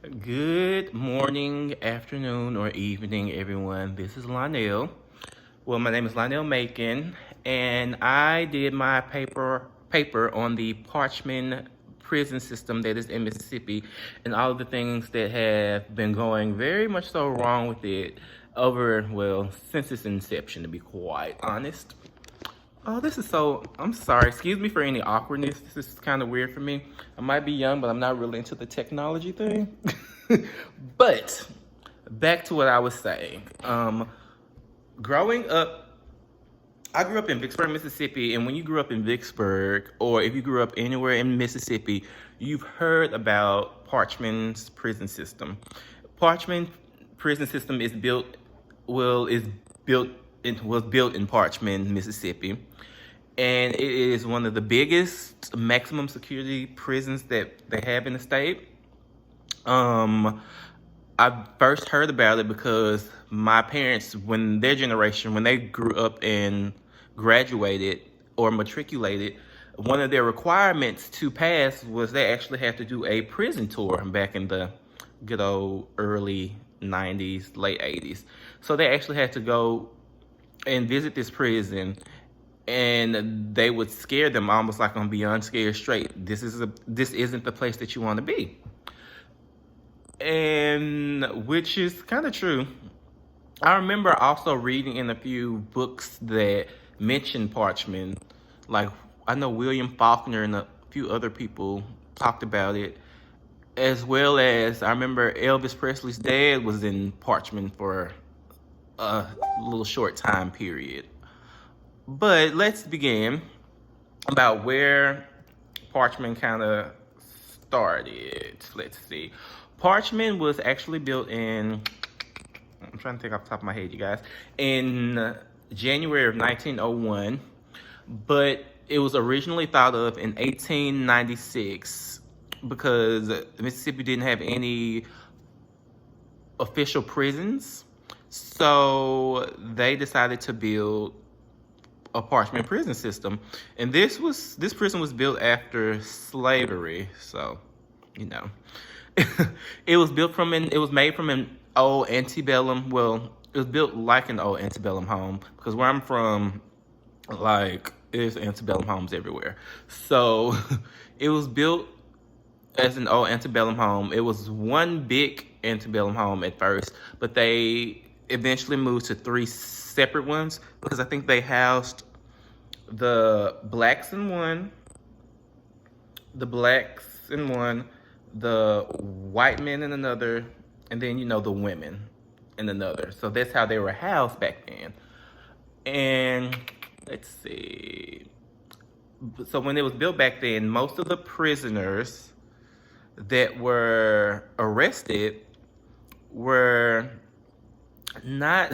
Good morning, afternoon, or evening, everyone. This is Lonell. Well, my name is Lonell Macon, and I did my paper on the Parchman prison system that is in Mississippi, and all of the things that have been going very much so wrong with it since its inception, to be quite honest. Oh, I'm sorry. Excuse me for any awkwardness. This is kind of weird for me. I might be young, but I'm not really into the technology thing. But back to what I was saying. Growing up, I grew up in Vicksburg, Mississippi, and when you grew up in Vicksburg, or if you grew up anywhere in Mississippi, you've heard about Parchman's prison system. Parchman prison system is built was built in Parchman, Mississippi, and it is one of the biggest maximum security prisons that they have in the state. Um, I first heard about it because my parents, when their generation, when they grew up and graduated or matriculated, one of their requirements to pass was they actually had to do a prison tour back in the good old early 90s, late 80s. So they actually had to go and visit this prison, and they would scare them almost like on Beyond Scared Straight. This isn't the place that you want to be. And which is kind of true. I remember also reading in a few books that mentioned Parchman. Like, I know William Faulkner and a few other people talked about it, as well as I remember Elvis Presley's dad was in Parchman for a little short time period. But let's begin about where Parchman kind of started. Let's see. Parchman was actually built I'm trying to think off the top of my head, you guys, in January of 1901, but it was originally thought of in 1896 because Mississippi didn't have any official prisons. So they decided to build a Parchman prison system. And this prison was built after slavery. So, you know. It was made from an old antebellum. Well, it was built like an old antebellum home because where I'm from, like, there's antebellum homes everywhere. So it was built as an old antebellum home. It was one big antebellum home at first, but they eventually moved to three separate ones because I think they housed the blacks in one, the white men in another, and then, the women in another. So that's how they were housed back then. And let's see. So when it was built back then, most of the prisoners that were arrested were not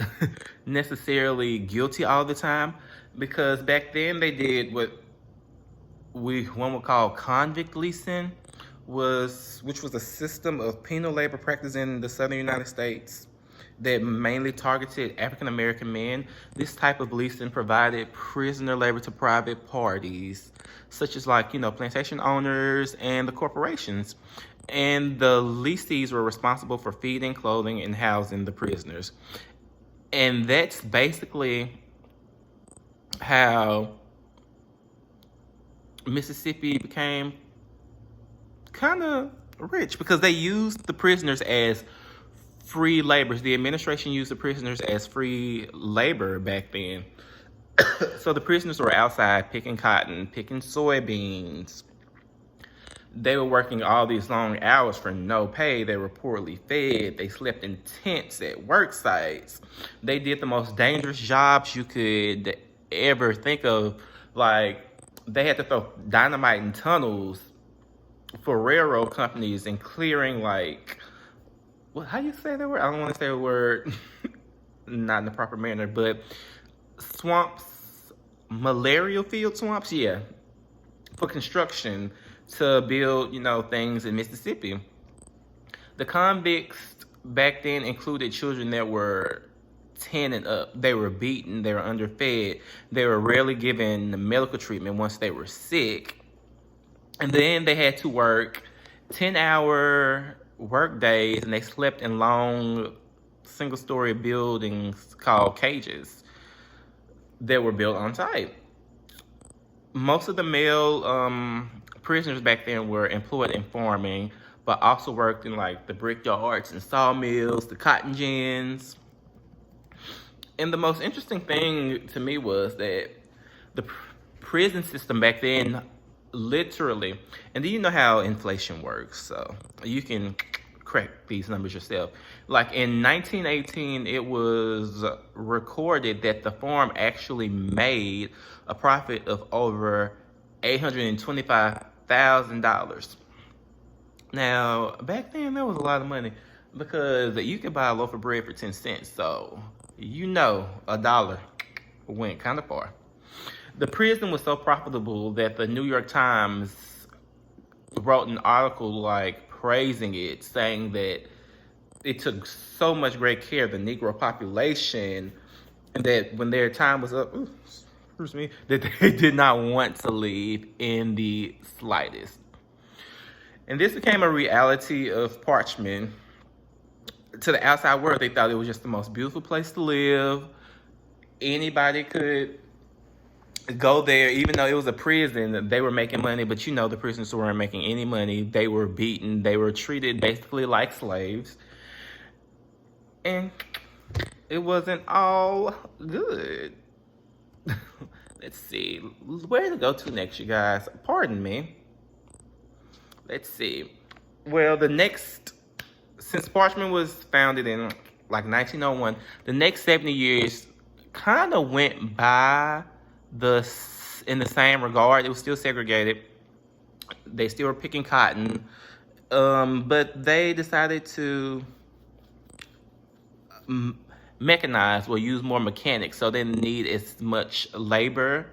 necessarily guilty all the time, because back then they did what one would call convict leasing, which was a system of penal labor practiced in the southern United States that mainly targeted African American men. This type of leasing provided prisoner labor to private parties, such as plantation owners and the corporations. And the leasees were responsible for feeding, clothing, and housing the prisoners. And that's basically how Mississippi became kind of rich, because they used the prisoners as free laborers. The administration used the prisoners as free labor back then. So the prisoners were outside picking cotton, picking soybeans. They were working all these long hours for no pay. They were poorly fed. They slept in tents at work sites. They did the most dangerous jobs you could ever think of. Like, they had to throw dynamite in tunnels for railroad companies and clearing, how you say that word? I don't want to say a word not in the proper manner, but swamps, malarial field swamps, yeah, for construction to build, things in Mississippi. The convicts back then included children that were 10 and up. They were beaten, they were underfed, they were rarely given medical treatment once they were sick. And then they had to work 10-hour work days, and they slept in long single-story buildings called cages that were built on site. Most of the male prisoners back then were employed in farming, but also worked in like the brickyards and sawmills, the cotton gins. And the most interesting thing to me was that the prison system back then, literally, and do you know how inflation works? So you can correct these numbers yourself. Like in 1918, it was recorded that the farm actually made a profit of over $825,000. Now, back then, that was a lot of money because you could buy a loaf of bread for 10 cents. So, you know, a dollar went kind of far. The prison was so profitable that the New York Times wrote an article like praising it, saying that it took so much great care of the Negro population, and that when their time was up, excuse me, that they did not want to leave in the slightest. And this became a reality of Parchman. To the outside world, they thought it was just the most beautiful place to live. Anybody could go there, even though it was a prison. They were making money, but you know the prisoners weren't making any money. They were beaten. They were treated basically like slaves. And it wasn't all good. Let's see. Where to go to next, you guys? Pardon me. Let's see. Well, since Parchman was founded in like 1901, the next 70 years kind of went by in the same regard. It was still segregated. They still were picking cotton, but they decided to mechanize or use more mechanics, so they didn't need as much labor,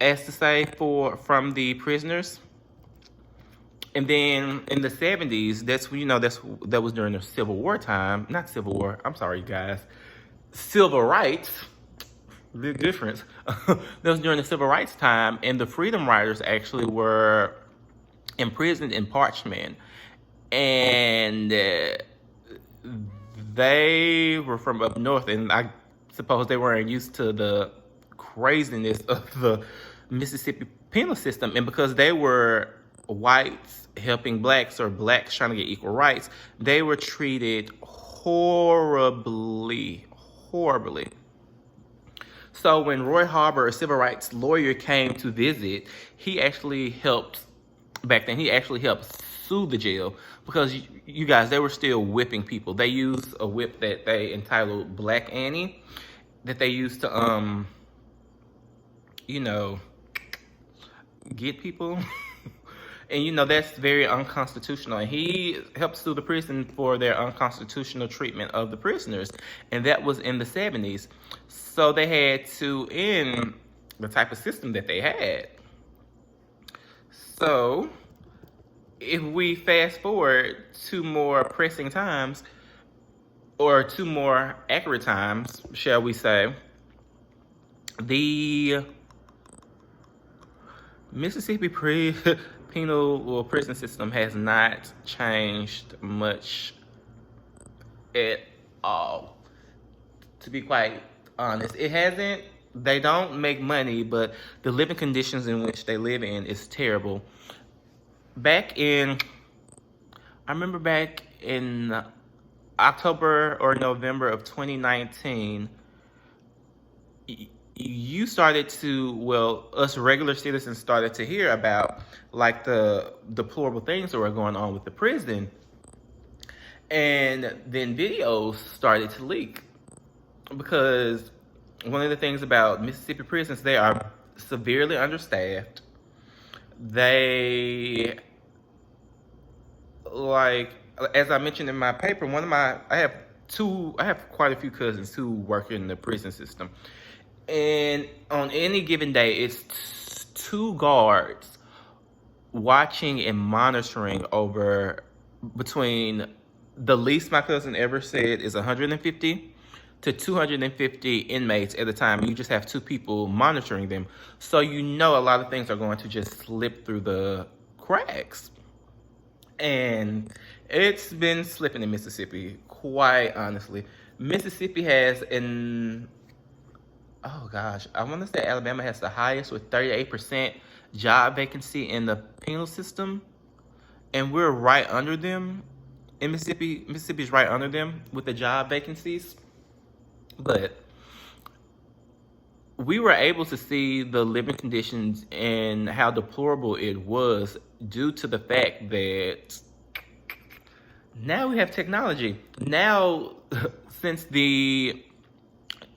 as to say, from the prisoners. And then in the 70s, that was during the Civil War time. Not Civil War, I'm sorry, guys. Civil rights, big difference. That was during the Civil Rights time, and the Freedom Riders actually were imprisoned in Parchman. And they were from up north, and I suppose they weren't used to the craziness of the Mississippi penal system. And because they were whites helping blacks, or blacks trying to get equal rights, they were treated horribly. So when Roy Harbour, a civil rights lawyer, came to visit, he actually helped sue the jail, because you guys, they were still whipping people. They used a whip that they entitled Black Annie, that they used to get people. And that's very unconstitutional. And he helped sue the prison for their unconstitutional treatment of the prisoners. And that was in the 70s. So they had to end the type of system that they had. So if we fast forward to more pressing times, or to more accurate times, shall we say, the Mississippi penal or prison system has not changed much at all. To be quite honest, it hasn't. They don't make money, but the living conditions in which they live in is terrible. I remember back in October or November of 2019, us regular citizens started to hear about like the deplorable things that were going on with the prison. And then videos started to leak, because one of the things about Mississippi prisons, they are severely understaffed. They, like, as I mentioned in my paper, I have quite a few cousins who work in the prison system. And on any given day, it's 2 guards watching and monitoring over, between, the least my cousin ever said is 150 to 250 inmates at a time. You just have 2 people monitoring them. So a lot of things are going to just slip through the cracks. And it's been slipping in Mississippi, quite honestly. Mississippi has oh gosh, I want to say Alabama has the highest with 38% job vacancy in the penal system. And we're right under them. In Mississippi's right under them with the job vacancies. But we were able to see the living conditions and how deplorable it was due to the fact that now we have technology. Now, since the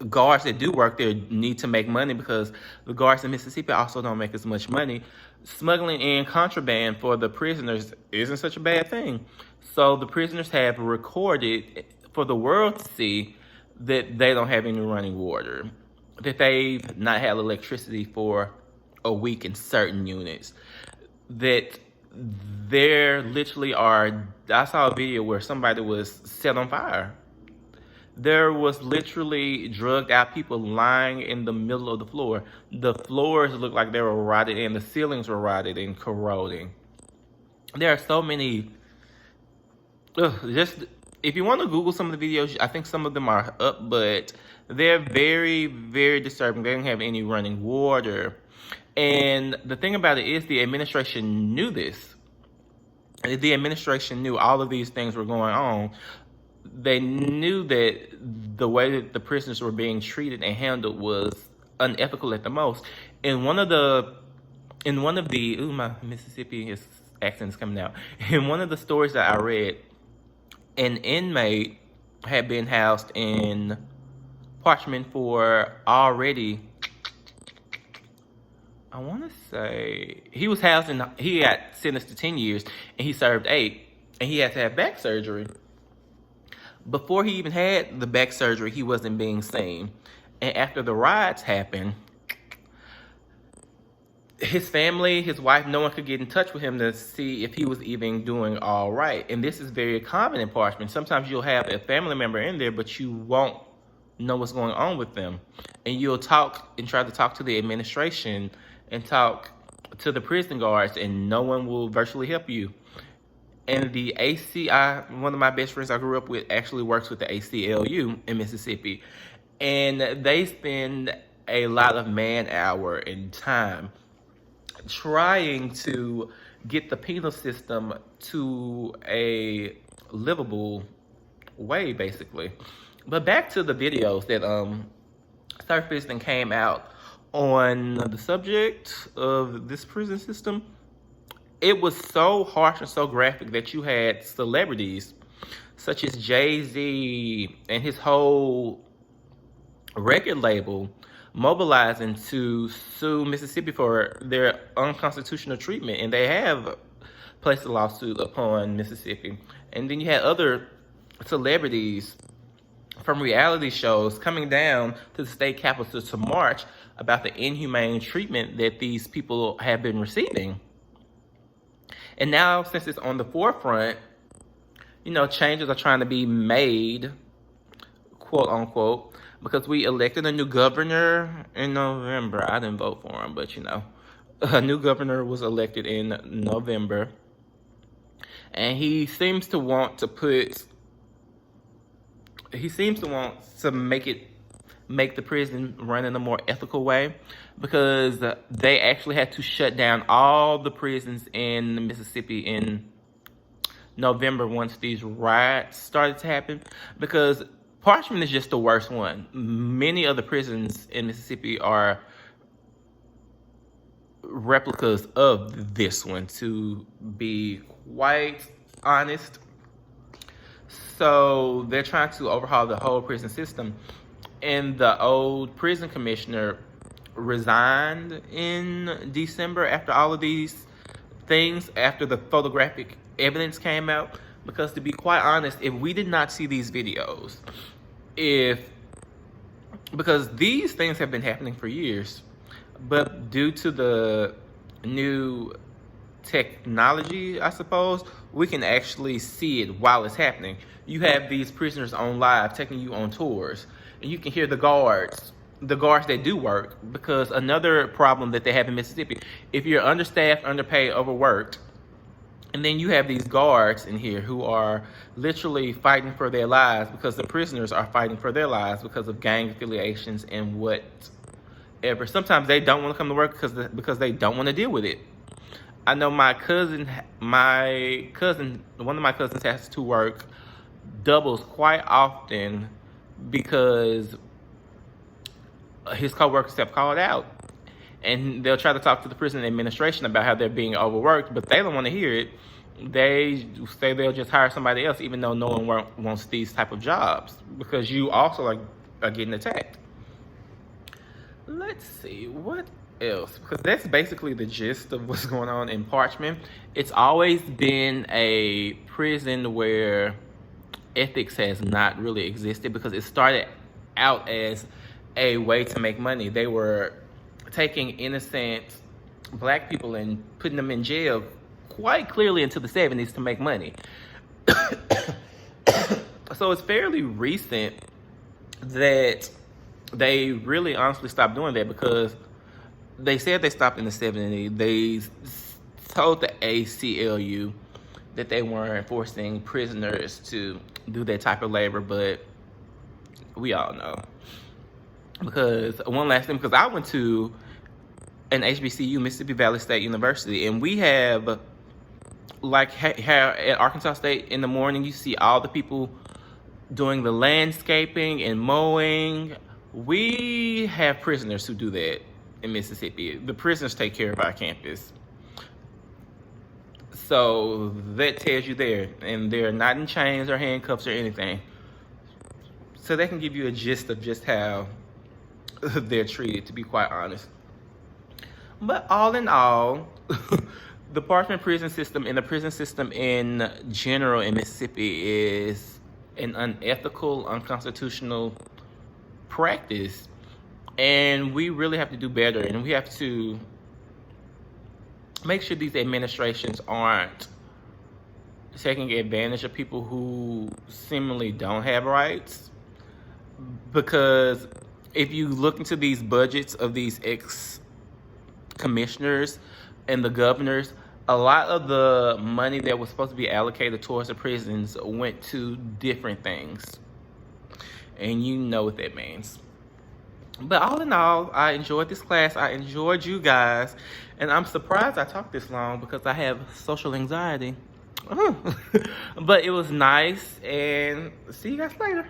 guards that do work there need to make money because the guards in Mississippi also don't make as much money, smuggling in contraband for the prisoners isn't such a bad thing. So the prisoners have recorded for the world to see that they don't have any running water, that they've not had electricity for a week in certain units, that there literally are, I saw a video where somebody was set on fire. There was literally drugged out people lying in the middle of the floor. The floors looked like they were rotted and the ceilings were rotted and corroding. There are so many, just, if you want to Google some of the videos, I think some of them are up, but they're very, very disturbing. They don't have any running water. And the thing about it is the administration knew this. The administration knew all of these things were going on. They knew that the way that the prisoners were being treated and handled was unethical at the most. In one of the, ooh, my Mississippi accent is coming out. In one of the stories that I read, an inmate had been housed in Parchment for already, I want to say, he was housed in, he got sentenced to 10 years and he served 8, and he had to have back surgery. Before he even had the back surgery, he wasn't being seen. And after the riots happened, his family, his wife, no one could get in touch with him to see if he was even doing all right. And this is very common in Parchment. Sometimes you'll have a family member in there, but you won't know what's going on with them. And you'll talk and try to talk to the administration and talk to the prison guards, and no one will virtually help you. And the one of my best friends I grew up with actually works with the ACLU in Mississippi. And they spend a lot of man hour and time trying to get the penal system to a livable way, basically. But back to the videos that surfaced and came out on the subject of this prison system. It was so harsh and so graphic that you had celebrities such as Jay-Z and his whole record label mobilizing to sue Mississippi for their unconstitutional treatment. And they have placed a lawsuit upon Mississippi. And then you had other celebrities from reality shows coming down to the state capitol to march about the inhumane treatment that these people have been receiving. And now, since it's on the forefront, you know, changes are trying to be made, quote unquote, because we elected a new governor in November. I didn't vote for him, but you know, a new governor was elected in November. And he seems to want to make the prison run in a more ethical way, because they actually had to shut down all the prisons in Mississippi in November once these riots started to happen, because Parchment is just the worst one. Many of the prisons in Mississippi are replicas of this one, to be quite honest. So they're trying to overhaul the whole prison system. And the old prison commissioner resigned in December after all of these things, after the photographic evidence came out. Because to be quite honest, if we did not see these videos, because these things have been happening for years, but due to the new technology, I suppose, we can actually see it while it's happening. You have these prisoners on live taking you on tours, and you can hear the guards that do work, because another problem that they have in Mississippi, if you're understaffed, underpaid, overworked, And then you have these guards in here who are literally fighting for their lives because the prisoners are fighting for their lives because of gang affiliations and whatever. Sometimes they don't want to come to work because they don't want to deal with it. I know one of my cousins has to work doubles quite often because his coworkers have called out. And they'll try to talk to the prison administration about how they're being overworked, but they don't want to hear it. They say they'll just hire somebody else, even though no one wants these type of jobs, because you also are getting attacked. Let's see, what else? Because that's basically the gist of what's going on in Parchman. It's always been a prison where ethics has not really existed because it started out as a way to make money. They were taking innocent black people and putting them in jail quite clearly into the 70s to make money. So it's fairly recent that they really honestly stopped doing that, because they said they stopped in the 70s. They told the ACLU that they weren't forcing prisoners to do that type of labor, but we all know. Because one last thing, because I went to an HBCU, Mississippi Valley State University, and we have, like how at Arkansas State in the morning you see all the people doing the landscaping and mowing. We have prisoners who do that in Mississippi. The prisoners take care of our campus. So that tells you there, and they're not in chains or handcuffs or anything. So they can give you a gist of just how they're treated, to be quite honest. But all in all, the Parchman prison system and the prison system in general in Mississippi is an unethical, unconstitutional practice. And we really have to do better. And we have to make sure these administrations aren't taking advantage of people who seemingly don't have rights. Because if you look into these budgets of these ex-commissioners and the governors, a lot of the money that was supposed to be allocated towards the prisons went to different things. And you know what that means. But all in all, I enjoyed this class. I enjoyed you guys. And I'm surprised I talked this long because I have social anxiety. But it was nice. And see you guys later.